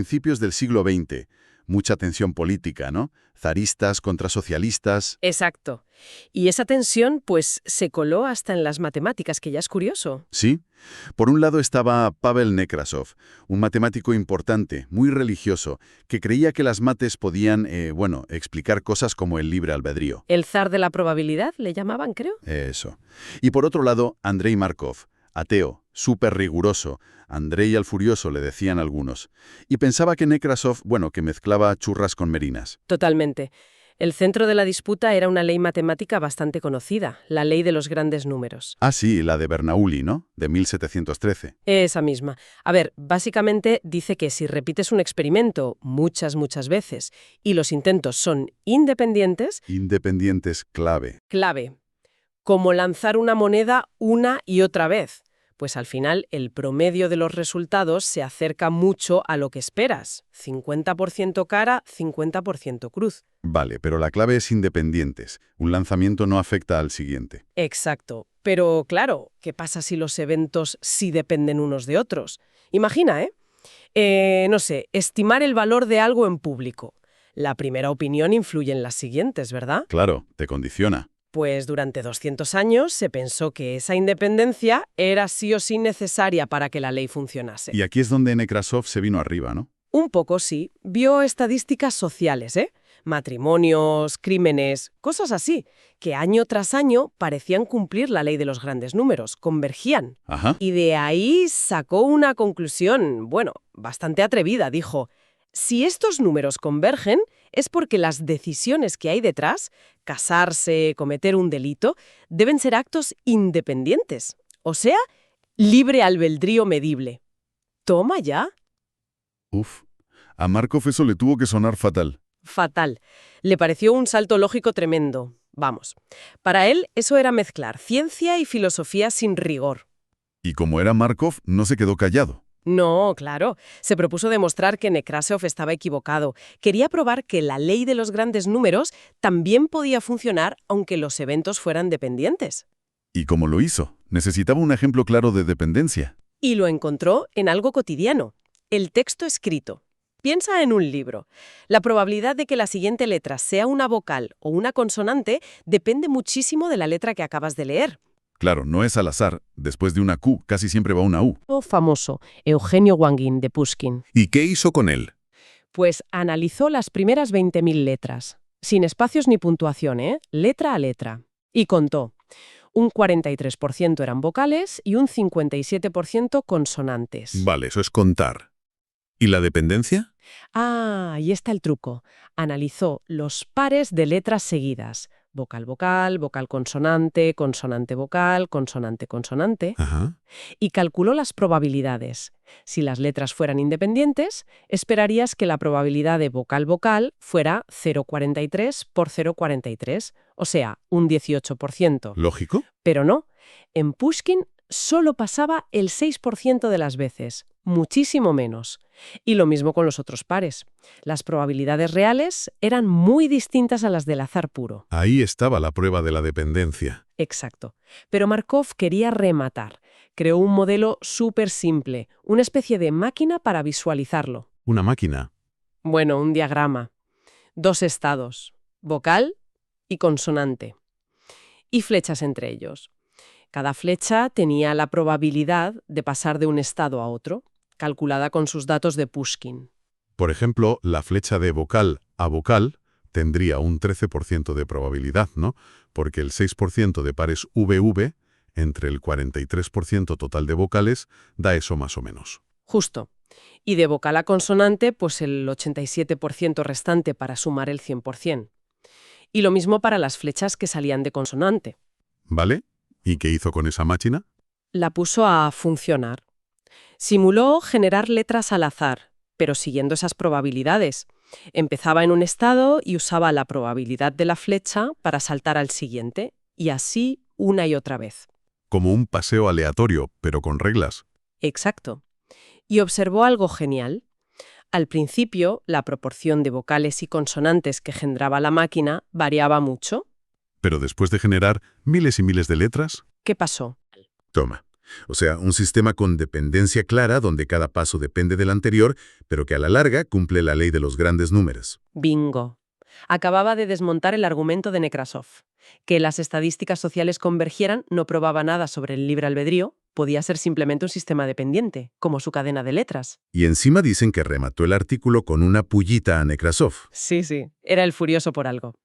principios del siglo XX. Mucha tensión política, ¿no? Zaristas contra socialistas. Exacto. Y esa tensión, pues, se coló hasta en las matemáticas, que ya es curioso. Sí. Por un lado estaba Pavel Nekrasov, un matemático importante, muy religioso, que creía que las mates podían, explicar cosas como el libre albedrío. El zar de la probabilidad, le llamaban, creo. Eso. Y por otro lado, Andrei Markov, ateo, súper riguroso. Andrei al furioso, le decían algunos. Y pensaba que Nekrasov, que mezclaba churras con merinas. Totalmente. El centro de la disputa era una ley matemática bastante conocida, la ley de los grandes números. Ah, sí, la de Bernoulli, ¿no? De 1713. Esa misma. A ver, básicamente dice que si repites un experimento muchas veces y los intentos son independientes, Independientes clave. clave, como lanzar una moneda una y otra vez, pues al final el promedio de los resultados se acerca mucho a lo que esperas. 50% cara, 50% cruz. Vale, pero la clave es independientes. Un lanzamiento no afecta al siguiente. Exacto. Pero claro, ¿qué pasa si los eventos sí dependen unos de otros? Imagina, no sé, estimar el valor de algo en público. La primera opinión influye en las siguientes, ¿verdad? Claro, te condiciona. Pues durante 200 años se pensó que esa independencia era sí o sí necesaria para que la ley funcionase. Y aquí es donde Nekrasov se vino arriba, ¿no? Un poco sí. Vio estadísticas sociales, matrimonios, crímenes, cosas así, que año tras año parecían cumplir la ley de los grandes números, convergían. Ajá. Y de ahí sacó una conclusión, bastante atrevida. Dijo, si estos números convergen, es porque las decisiones que hay detrás, casarse, cometer un delito, deben ser actos independientes. O sea, libre albedrío medible. Toma ya. Uf. A Markov eso le tuvo que sonar fatal. Fatal. Le pareció un salto lógico tremendo. Vamos. Para él, eso era mezclar ciencia y filosofía sin rigor. Y como era Markov, no se quedó callado. No, claro. Se propuso demostrar que Nekrasov estaba equivocado. Quería probar que la ley de los grandes números también podía funcionar aunque los eventos fueran dependientes. ¿Y cómo lo hizo? Necesitaba un ejemplo claro de dependencia. Y lo encontró en algo cotidiano. El texto escrito. Piensa en un libro. La probabilidad de que la siguiente letra sea una vocal o una consonante depende muchísimo de la letra que acabas de leer. Claro, no es al azar. Después de una Q, casi siempre va una U. Famoso, Eugenio Onegin de Pushkin. ¿Y qué hizo con él? Pues analizó las primeras 20.000 letras, sin espacios ni puntuación, letra a letra. Y contó. Un 43% eran vocales y un 57% consonantes. Vale, eso es contar. ¿Y la dependencia? Ah, ahí está el truco. Analizó los pares de letras seguidas. Vocal-vocal, vocal-consonante, consonante-vocal, consonante-consonante. Ajá. Y calculó las probabilidades. Si las letras fueran independientes, esperarías que la probabilidad de vocal-vocal fuera 0,43 por 0,43, o sea, un 18%. ¿Lógico? Pero no, en Pushkin solo pasaba el 6% de las veces, muchísimo menos. Y lo mismo con los otros pares. Las probabilidades reales eran muy distintas a las del azar puro. Ahí estaba la prueba de la dependencia. Exacto. Pero Markov quería rematar. Creó un modelo súper simple, una especie de máquina para visualizarlo. Una máquina. Bueno, un diagrama. 2 estados, vocal y consonante. Y flechas entre ellos. Cada flecha tenía la probabilidad de pasar de un estado a otro, calculada con sus datos de Pushkin. Por ejemplo, la flecha de vocal a vocal tendría un 13% de probabilidad, ¿no? Porque el 6% de pares VV, entre el 43% total de vocales, da eso más o menos. Justo. Y de vocal a consonante, pues el 87% restante para sumar el 100%. Y lo mismo para las flechas que salían de consonante. ¿Vale? ¿Y qué hizo con esa máquina? La puso a funcionar. Simuló generar letras al azar, pero siguiendo esas probabilidades. Empezaba en un estado y usaba la probabilidad de la flecha para saltar al siguiente, y así una y otra vez. Como un paseo aleatorio, pero con reglas. Exacto. Y observó algo genial. Al principio, la proporción de vocales y consonantes que generaba la máquina variaba mucho. Pero después de generar miles y miles de letras, ¿Qué pasó? toma, O sea, un sistema con dependencia clara donde cada paso depende del anterior, pero que a la larga cumple la ley de los grandes números. Bingo. Acababa de desmontar el argumento de Nekrasov. Que las estadísticas sociales convergieran no probaba nada sobre el libre albedrío, podía ser simplemente un sistema dependiente, como su cadena de letras. Y encima dicen que remató el artículo con una pullita a Nekrasov. Sí, era el furioso por algo.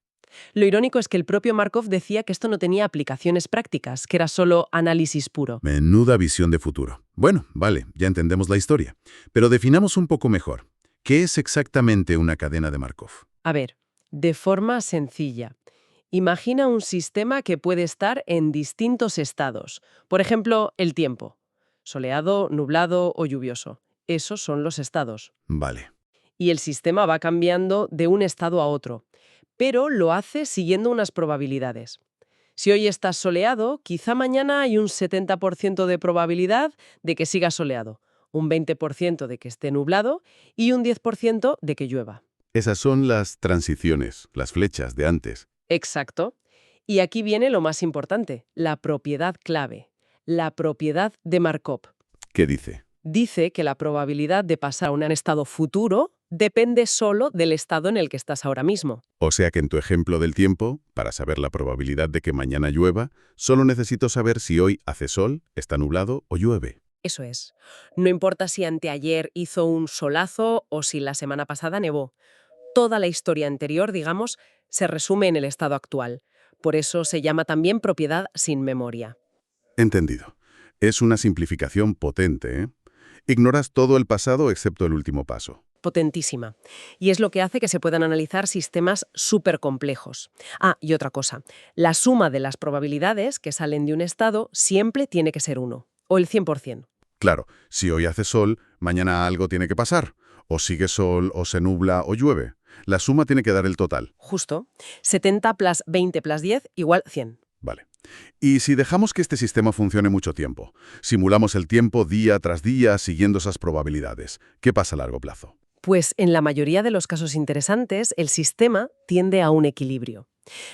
Lo irónico es que el propio Markov decía que esto no tenía aplicaciones prácticas, que era solo análisis puro. Menuda visión de futuro. Bueno, vale, ya entendemos la historia. Pero definamos un poco mejor. ¿Qué es exactamente una cadena de Markov? A ver, de forma sencilla. Imagina un sistema que puede estar en distintos estados. Por ejemplo, el tiempo. Soleado, nublado o lluvioso. Esos son los estados. Vale. Y el sistema va cambiando de un estado a otro, pero lo hace siguiendo unas probabilidades. Si hoy estás soleado, quizá mañana hay un 70% de probabilidad de que siga soleado, un 20% de que esté nublado y un 10% de que llueva. Esas son las transiciones, las flechas de antes. Exacto. Y aquí viene lo más importante, la propiedad clave, la propiedad de Markov. ¿Qué dice? Dice que la probabilidad de pasar a un estado futuro depende solo del estado en el que estás ahora mismo. O sea que en tu ejemplo del tiempo, para saber la probabilidad de que mañana llueva, solo necesito saber si hoy hace sol, está nublado o llueve. Eso es. No importa si anteayer hizo un solazo o si la semana pasada nevó. Toda la historia anterior, digamos, se resume en el estado actual. Por eso se llama también propiedad sin memoria. Entendido. Es una simplificación potente, ¿eh? Ignoras todo el pasado excepto el último paso. Potentísima. Y es lo que hace que se puedan analizar sistemas súper complejos. Ah, y otra cosa. La suma de las probabilidades que salen de un estado siempre tiene que ser 1, o el 100%. Claro, si hoy hace sol, mañana algo tiene que pasar. O sigue sol, o se nubla, o llueve. La suma tiene que dar el total. Justo. 70 plus 20 plus 10 igual 100. Vale. Y si dejamos que este sistema funcione mucho tiempo, simulamos el tiempo día tras día siguiendo esas probabilidades, ¿qué pasa a largo plazo? Pues en la mayoría de los casos interesantes, el sistema tiende a un equilibrio.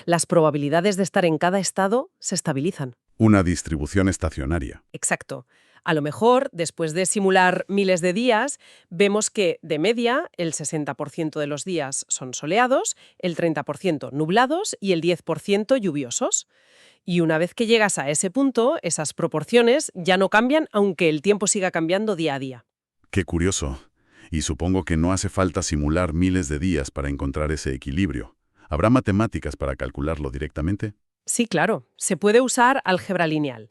Las probabilidades de estar en cada estado se estabilizan. Una distribución estacionaria. Exacto. A lo mejor, después de simular miles de días, vemos que, de media, el 60% de los días son soleados, el 30% nublados y el 10% lluviosos. Y una vez que llegas a ese punto, esas proporciones ya no cambian, aunque el tiempo siga cambiando día a día. Qué curioso. Y supongo que no hace falta simular miles de días para encontrar ese equilibrio. ¿Habrá matemáticas para calcularlo directamente? Sí, claro. Se puede usar álgebra lineal.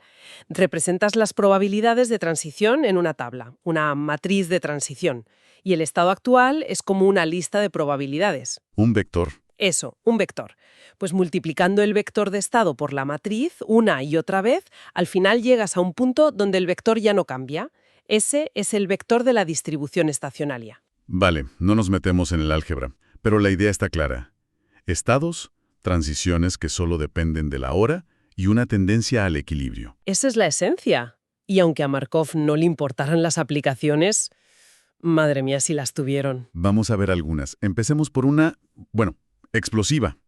Representas las probabilidades de transición en una tabla, una matriz de transición. Y el estado actual es como una lista de probabilidades. Un vector. Eso, un vector. Pues multiplicando el vector de estado por la matriz una y otra vez, al final llegas a un punto donde el vector ya no cambia. Ese es el vector de la distribución estacionaria. Vale, no nos metemos en el álgebra, pero la idea está clara. Estados, transiciones que solo dependen de la hora y una tendencia al equilibrio. Esa es la esencia. Y aunque a Markov no le importaran las aplicaciones, madre mía si las tuvieron. Vamos a ver algunas. Empecemos por una, explosiva.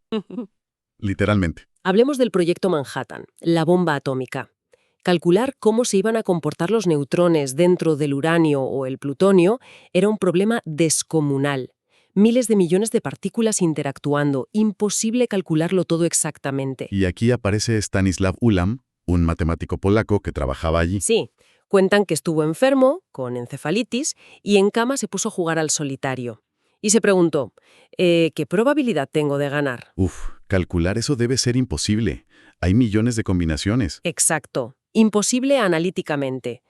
Literalmente. Hablemos del proyecto Manhattan, la bomba atómica. Calcular cómo se iban a comportar los neutrones dentro del uranio o el plutonio era un problema descomunal. Miles de millones de partículas interactuando, imposible calcularlo todo exactamente. Y aquí aparece Stanislav Ulam, un matemático polaco que trabajaba allí. Sí, cuentan que estuvo enfermo, con encefalitis, y en cama se puso a jugar al solitario. Y se preguntó, ¿qué probabilidad tengo de ganar? Calcular eso debe ser imposible. Hay millones de combinaciones. Exacto, imposible analíticamente.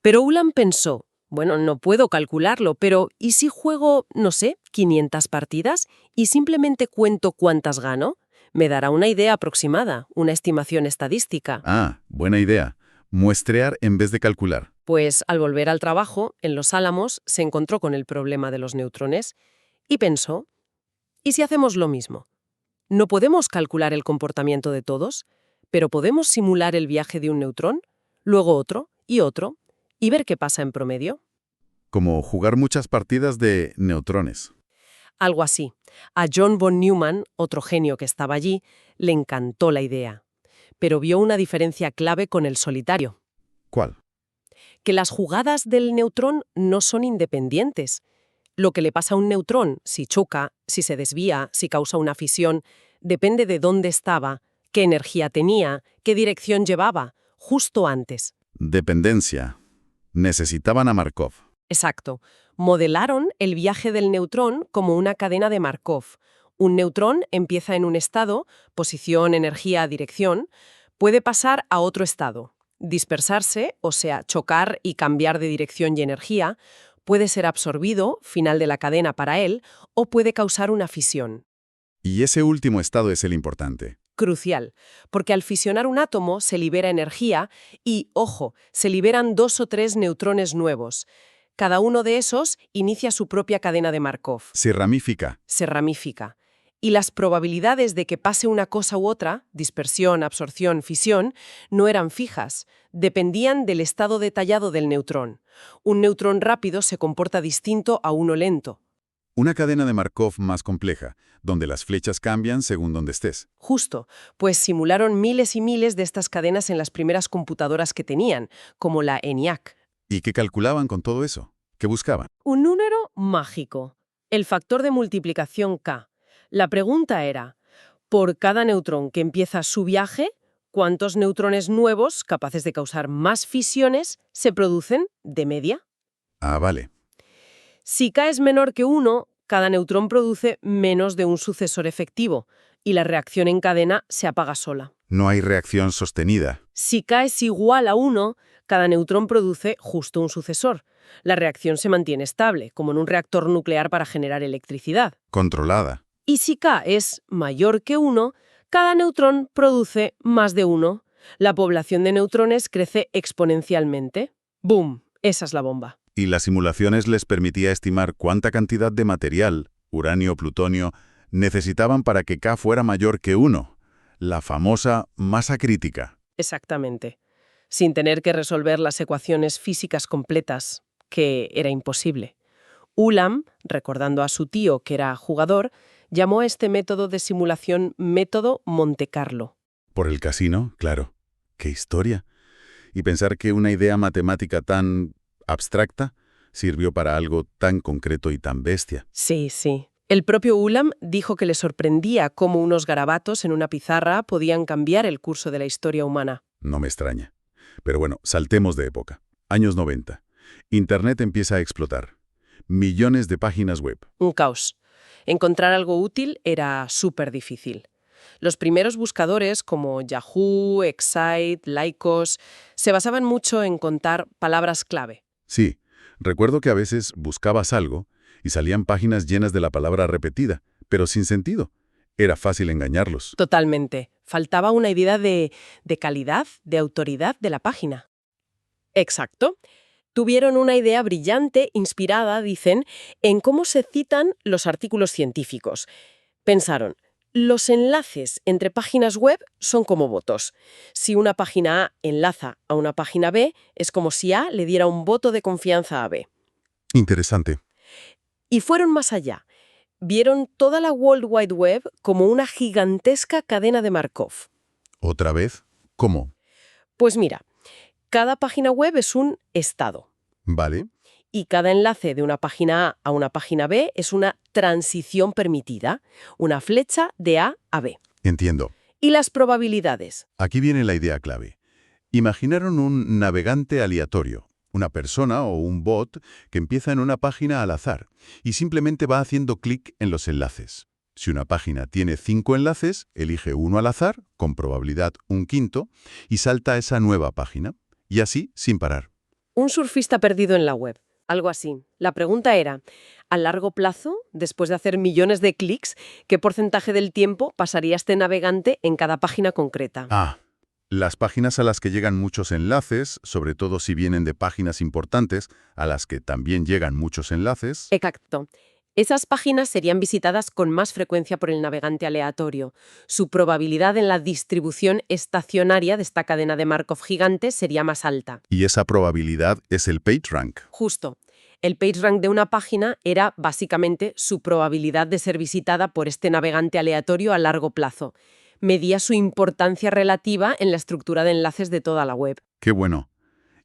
Pero Ulam pensó, bueno, no puedo calcularlo, pero ¿y si juego, no sé, 500 partidas y simplemente cuento cuántas gano? Me dará una idea aproximada, una estimación estadística. Ah, buena idea. Muestrear en vez de calcular. Pues al volver al trabajo, en Los Álamos, se encontró con el problema de los neutrones y pensó, ¿y si hacemos lo mismo? No podemos calcular el comportamiento de todos, pero podemos simular el viaje de un neutrón, luego otro, y ver qué pasa en promedio. Como jugar muchas partidas de neutrones. Algo así. A John von Neumann, otro genio que estaba allí, le encantó la idea. Pero vio una diferencia clave con el solitario. ¿Cuál? que las jugadas del neutrón no son independientes. Lo que le pasa a un neutrón, si choca, si se desvía, si causa una fisión, depende de dónde estaba, qué energía tenía, qué dirección llevaba, justo antes. Dependencia. Necesitaban a Markov. Exacto. Modelaron el viaje del neutrón como una cadena de Markov. Un neutrón empieza en un estado, posición, energía, dirección, puede pasar a otro estado, dispersarse, o sea, chocar y cambiar de dirección y energía, puede ser absorbido, final de la cadena para él, o puede causar una fisión. Y ese último estado es el importante. Crucial, porque al fisionar un átomo se libera energía y, ojo, se liberan 2 o 3 neutrones nuevos. Cada uno de esos inicia su propia cadena de Markov. Se ramifica. Se ramifica. Y las probabilidades de que pase una cosa u otra, dispersión, absorción, fisión, no eran fijas, dependían del estado detallado del neutrón. Un neutrón rápido se comporta distinto a uno lento. Una cadena de Markov más compleja, donde las flechas cambian según donde estés. Justo, pues simularon miles y miles de estas cadenas en las primeras computadoras que tenían, como la ENIAC. ¿Y qué calculaban con todo eso? ¿Qué buscaban? Un número mágico, el factor de multiplicación K. La pregunta era, por cada neutrón que empieza su viaje, ¿cuántos neutrones nuevos, capaces de causar más fisiones, se producen de media? Ah, vale. Si K es menor que 1, cada neutrón produce menos de un sucesor efectivo, y la reacción en cadena se apaga sola. No hay reacción sostenida. Si K es igual a 1, cada neutrón produce justo un sucesor. La reacción se mantiene estable, como en un reactor nuclear para generar electricidad. Controlada. Y si K es mayor que 1, cada neutrón produce más de 1. La población de neutrones crece exponencialmente. ¡Bum! Esa es la bomba. Y las simulaciones les permitía estimar cuánta cantidad de material, uranio o plutonio, necesitaban para que K fuera mayor que 1. La famosa masa crítica. Exactamente. Sin tener que resolver las ecuaciones físicas completas, que era imposible. Ulam, recordando a su tío que era jugador, llamó a este método de simulación método Monte Carlo. Por el casino, claro. ¡Qué historia! Y pensar que una idea matemática tan abstracta sirvió para algo tan concreto y tan bestia. Sí, sí. El propio Ulam dijo que le sorprendía cómo unos garabatos en una pizarra podían cambiar el curso de la historia humana. No me extraña. Pero bueno, saltemos de época. Años 90. Internet empieza a explotar. Millones de páginas web. Un caos. Encontrar algo útil era súper difícil. Los primeros buscadores como Yahoo, Excite, Lycos, se basaban mucho en contar palabras clave. Sí, recuerdo que a veces buscabas algo y salían páginas llenas de la palabra repetida, pero sin sentido. Era fácil engañarlos. Totalmente. Faltaba una idea de calidad, de autoridad de la página. Exacto. Tuvieron una idea brillante, inspirada, dicen, en cómo se citan los artículos científicos. Pensaron, los enlaces entre páginas web son como votos. Si una página A enlaza a una página B, es como si A le diera un voto de confianza a B. Interesante. Y fueron más allá. Vieron toda la World Wide Web como una gigantesca cadena de Markov. ¿Otra vez? ¿Cómo? Pues mira, cada página web es un estado. Vale. Y cada enlace de una página A una página B es una transición permitida, una flecha de A a B. Entiendo. ¿Y las probabilidades? Aquí viene la idea clave. Imaginaron un navegante aleatorio, una persona o un bot que empieza en una página al azar y simplemente va haciendo clic en los enlaces. Si una página tiene 5 enlaces, elige uno al azar, con probabilidad 1/5, y salta a esa nueva página. Y así, sin parar. Un surfista perdido en la web. Algo así. La pregunta era, a largo plazo, después de hacer millones de clics, ¿qué porcentaje del tiempo pasaría este navegante en cada página concreta? Ah, las páginas a las que llegan muchos enlaces, sobre todo si vienen de páginas importantes, a las que también llegan muchos enlaces. Exacto. Esas páginas serían visitadas con más frecuencia por el navegante aleatorio. Su probabilidad en la distribución estacionaria de esta cadena de Markov gigante sería más alta. Y esa probabilidad es el PageRank. Justo. El PageRank de una página era básicamente su probabilidad de ser visitada por este navegante aleatorio a largo plazo. Medía su importancia relativa en la estructura de enlaces de toda la web. Qué bueno.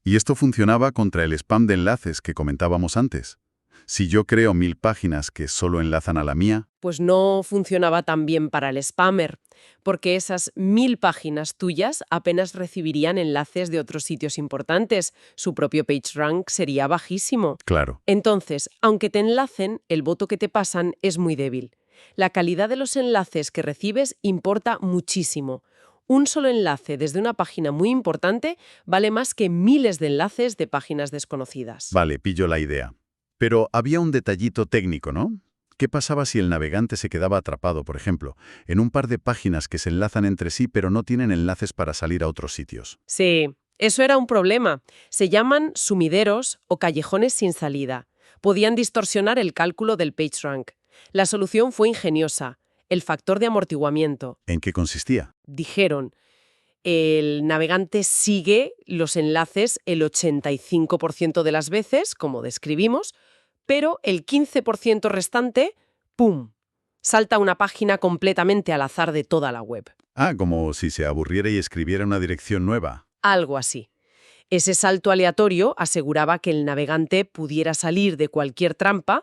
Y esto funcionaba contra el spam de enlaces que comentábamos antes. Si yo creo 1000 páginas que solo enlazan a la mía, Pues no funcionaba tan bien para el spammer, porque esas 1000 páginas tuyas apenas recibirían enlaces de otros sitios importantes. Su propio PageRank sería bajísimo. claro. Entonces, aunque te enlacen, el voto que te pasan es muy débil. La calidad de los enlaces que recibes importa muchísimo. Un solo enlace desde una página muy importante vale más que miles de enlaces de páginas desconocidas. Vale, pillo la idea. Pero había un detallito técnico, ¿no? ¿Qué pasaba si el navegante se quedaba atrapado, por ejemplo, en un par de páginas que se enlazan entre sí pero no tienen enlaces para salir a otros sitios? Sí, eso era un problema. Se llaman sumideros o callejones sin salida. Podían distorsionar el cálculo del PageRank. La solución fue ingeniosa, el factor de amortiguamiento. ¿En qué consistía? Dijeron, el navegante sigue los enlaces el 85% de las veces, como describimos, pero el 15% restante, ¡pum!, salta a una página completamente al azar de toda la web. Ah, como si se aburriera y escribiera una dirección nueva. Algo así. Ese salto aleatorio aseguraba que el navegante pudiera salir de cualquier trampa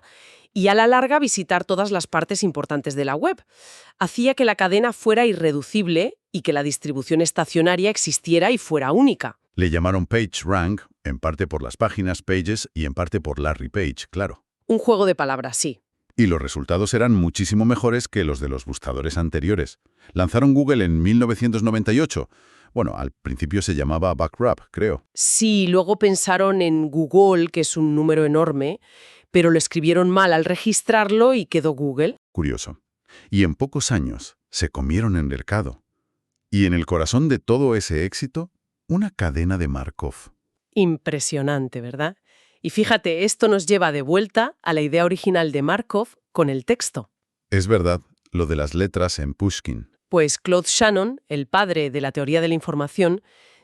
y a la larga visitar todas las partes importantes de la web. Hacía que la cadena fuera irreducible y que la distribución estacionaria existiera y fuera única. Le llamaron PageRank, en parte por las páginas Pages y en parte por Larry Page, claro. Un juego de palabras, sí. Y los resultados eran muchísimo mejores que los de los buscadores anteriores. Lanzaron Google en 1998. Bueno, al principio se llamaba Backrub, creo. Sí, luego pensaron en Google, que es un número enorme, pero lo escribieron mal al registrarlo y quedó Google. Curioso. Y en pocos años se comieron el mercado. Y en el corazón de todo ese éxito, una cadena de Markov. Impresionante, ¿verdad? Y fíjate, esto nos lleva de vuelta a la idea original de Markov con el texto. Es verdad, lo de las letras en Pushkin. Pues Claude Shannon, el padre de la teoría de la información,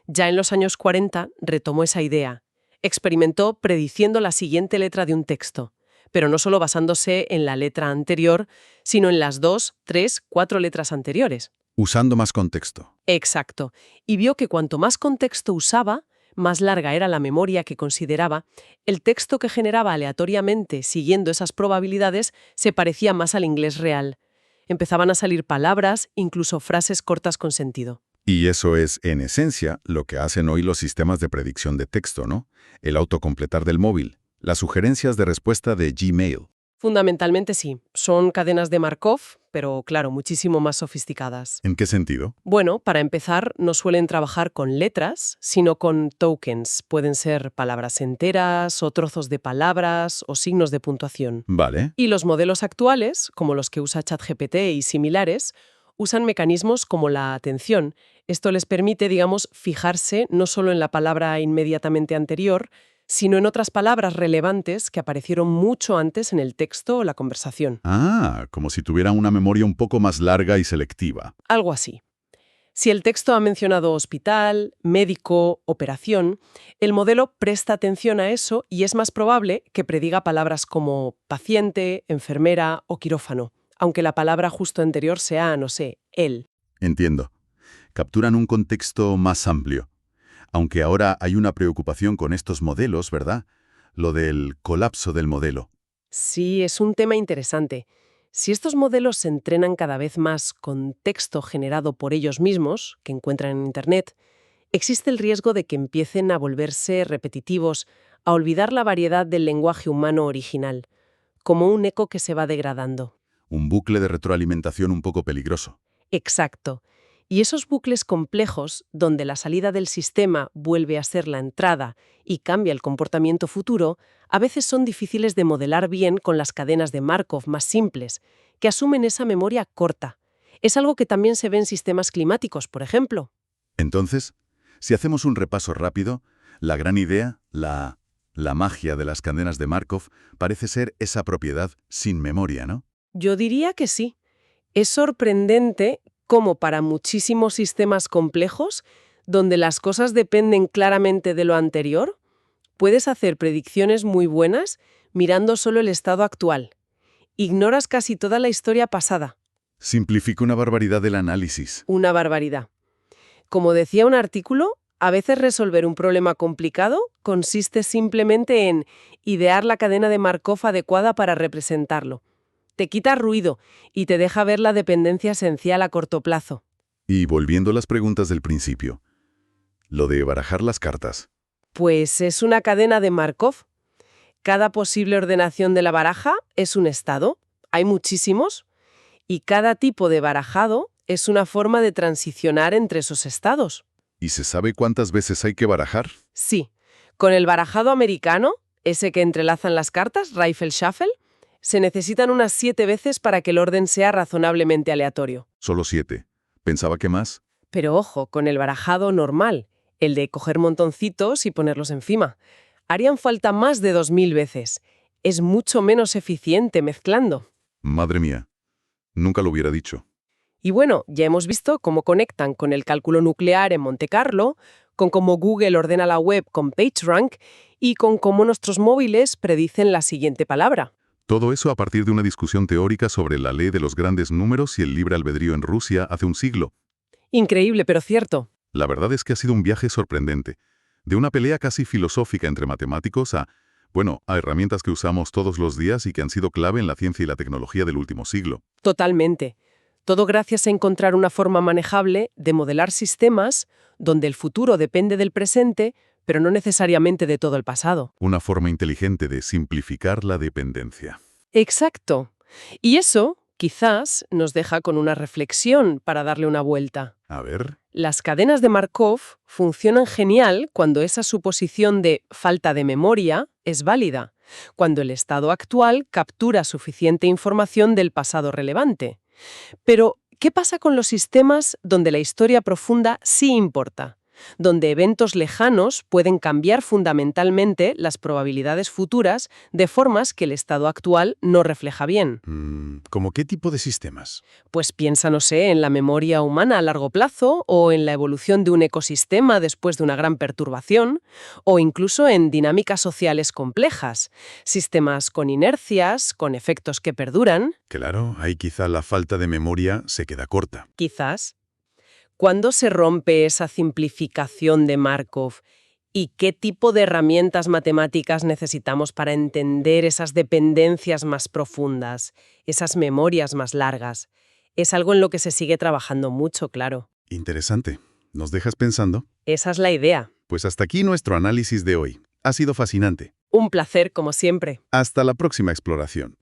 ya en los años 40 retomó esa idea. Experimentó prediciendo la siguiente letra de un texto, pero no solo basándose en la letra anterior, sino en las 2, 3, 4 letras anteriores. Usando más contexto. Exacto. Y vio que cuanto más contexto usaba, más larga era la memoria que consideraba, el texto que generaba aleatoriamente siguiendo esas probabilidades se parecía más al inglés real. Empezaban a salir palabras, incluso frases cortas con sentido. Y eso es, en esencia, lo que hacen hoy los sistemas de predicción de texto, ¿no? El autocompletar del móvil, las sugerencias de respuesta de Gmail. Fundamentalmente sí, son cadenas de Markov, pero claro, muchísimo más sofisticadas. ¿En qué sentido? Bueno, para empezar, no suelen trabajar con letras, sino con tokens. Pueden ser palabras enteras, o trozos de palabras, o signos de puntuación. Vale. Y los modelos actuales, como los que usa ChatGPT y similares, usan mecanismos como la atención. Esto les permite, digamos, fijarse no solo en la palabra inmediatamente anterior, sino en otras palabras relevantes que aparecieron mucho antes en el texto o la conversación. Ah, como si tuvieran una memoria un poco más larga y selectiva. Algo así. Si el texto ha mencionado hospital, médico, operación, el modelo presta atención a eso y es más probable que prediga palabras como paciente, enfermera o quirófano, aunque la palabra justo anterior sea, no sé, él. Entiendo. Capturan un contexto más amplio. Aunque ahora hay una preocupación con estos modelos, ¿verdad? Lo del colapso del modelo. Sí, es un tema interesante. Si estos modelos se entrenan cada vez más con texto generado por ellos mismos, que encuentran en Internet, existe el riesgo de que empiecen a volverse repetitivos, a olvidar la variedad del lenguaje humano original, como un eco que se va degradando. Un bucle de retroalimentación un poco peligroso. Exacto. Y esos bucles complejos, donde la salida del sistema vuelve a ser la entrada y cambia el comportamiento futuro, a veces son difíciles de modelar bien con las cadenas de Markov más simples, que asumen esa memoria corta. Es algo que también se ve en sistemas climáticos, por ejemplo. Entonces, si hacemos un repaso rápido, la gran idea, la magia de las cadenas de Markov, parece ser esa propiedad sin memoria, ¿no? Yo diría que sí. Es sorprendente cómo para muchísimos sistemas complejos, donde las cosas dependen claramente de lo anterior, puedes hacer predicciones muy buenas mirando solo el estado actual. Ignoras casi toda la historia pasada. Simplifica una barbaridad el análisis. Una barbaridad. Como decía un artículo, A veces resolver un problema complicado consiste simplemente en idear la cadena de Markov adecuada para representarlo. Te quita ruido y te deja ver la dependencia esencial a corto plazo. Y volviendo a las preguntas del principio, lo de barajar las cartas. Pues es una cadena de Markov. Cada posible ordenación de la baraja es un estado. Hay muchísimos. Y cada tipo de barajado es una forma de transicionar entre esos estados. ¿Y se sabe cuántas veces hay que barajar? Sí. Con el barajado americano, ese que entrelazan las cartas, Rifle Shuffle, se necesitan unas 7 veces para que el orden sea razonablemente aleatorio. Solo 7. Pensaba que más. Pero ojo, con el barajado normal, el de coger montoncitos y ponerlos encima, harían falta más de 2000 veces. Es mucho menos eficiente mezclando. Madre mía, nunca lo hubiera dicho. Y bueno, ya hemos visto cómo conectan con el cálculo nuclear en Monte Carlo, con cómo Google ordena la web con PageRank y con cómo nuestros móviles predicen la siguiente palabra. Todo eso a partir de una discusión teórica sobre la ley de los grandes números y el libre albedrío en Rusia hace un siglo. Increíble, pero cierto. La verdad es que ha sido un viaje sorprendente. De una pelea casi filosófica entre matemáticos a herramientas que usamos todos los días y que han sido clave en la ciencia y la tecnología del último siglo. Totalmente. Todo gracias a encontrar una forma manejable de modelar sistemas donde el futuro depende del presente, pero no necesariamente de todo el pasado. Una forma inteligente de simplificar la dependencia. Exacto. Y eso, quizás, nos deja con una reflexión para darle una vuelta. A ver, Las cadenas de Markov funcionan genial cuando esa suposición de falta de memoria es válida, cuando el estado actual captura suficiente información del pasado relevante. Pero, ¿qué pasa con los sistemas donde la historia profunda sí importa? Donde eventos lejanos pueden cambiar fundamentalmente las probabilidades futuras de formas que el estado actual no refleja bien. ¿Cómo qué tipo de sistemas? Pues piensa, no sé, en la memoria humana a largo plazo, o en la evolución de un ecosistema después de una gran perturbación, o incluso en dinámicas sociales complejas, sistemas con inercias, con efectos que perduran, Claro, ahí quizá la falta de memoria se queda corta. quizás. ¿Cuándo se rompe esa simplificación de Markov? ¿Y qué tipo de herramientas matemáticas necesitamos para entender esas dependencias más profundas, esas memorias más largas? Es algo en lo que se sigue trabajando mucho, claro. Interesante. ¿Nos dejas pensando? Esa es la idea. Pues hasta aquí nuestro análisis de hoy. Ha sido fascinante. Un placer, como siempre. Hasta la próxima exploración.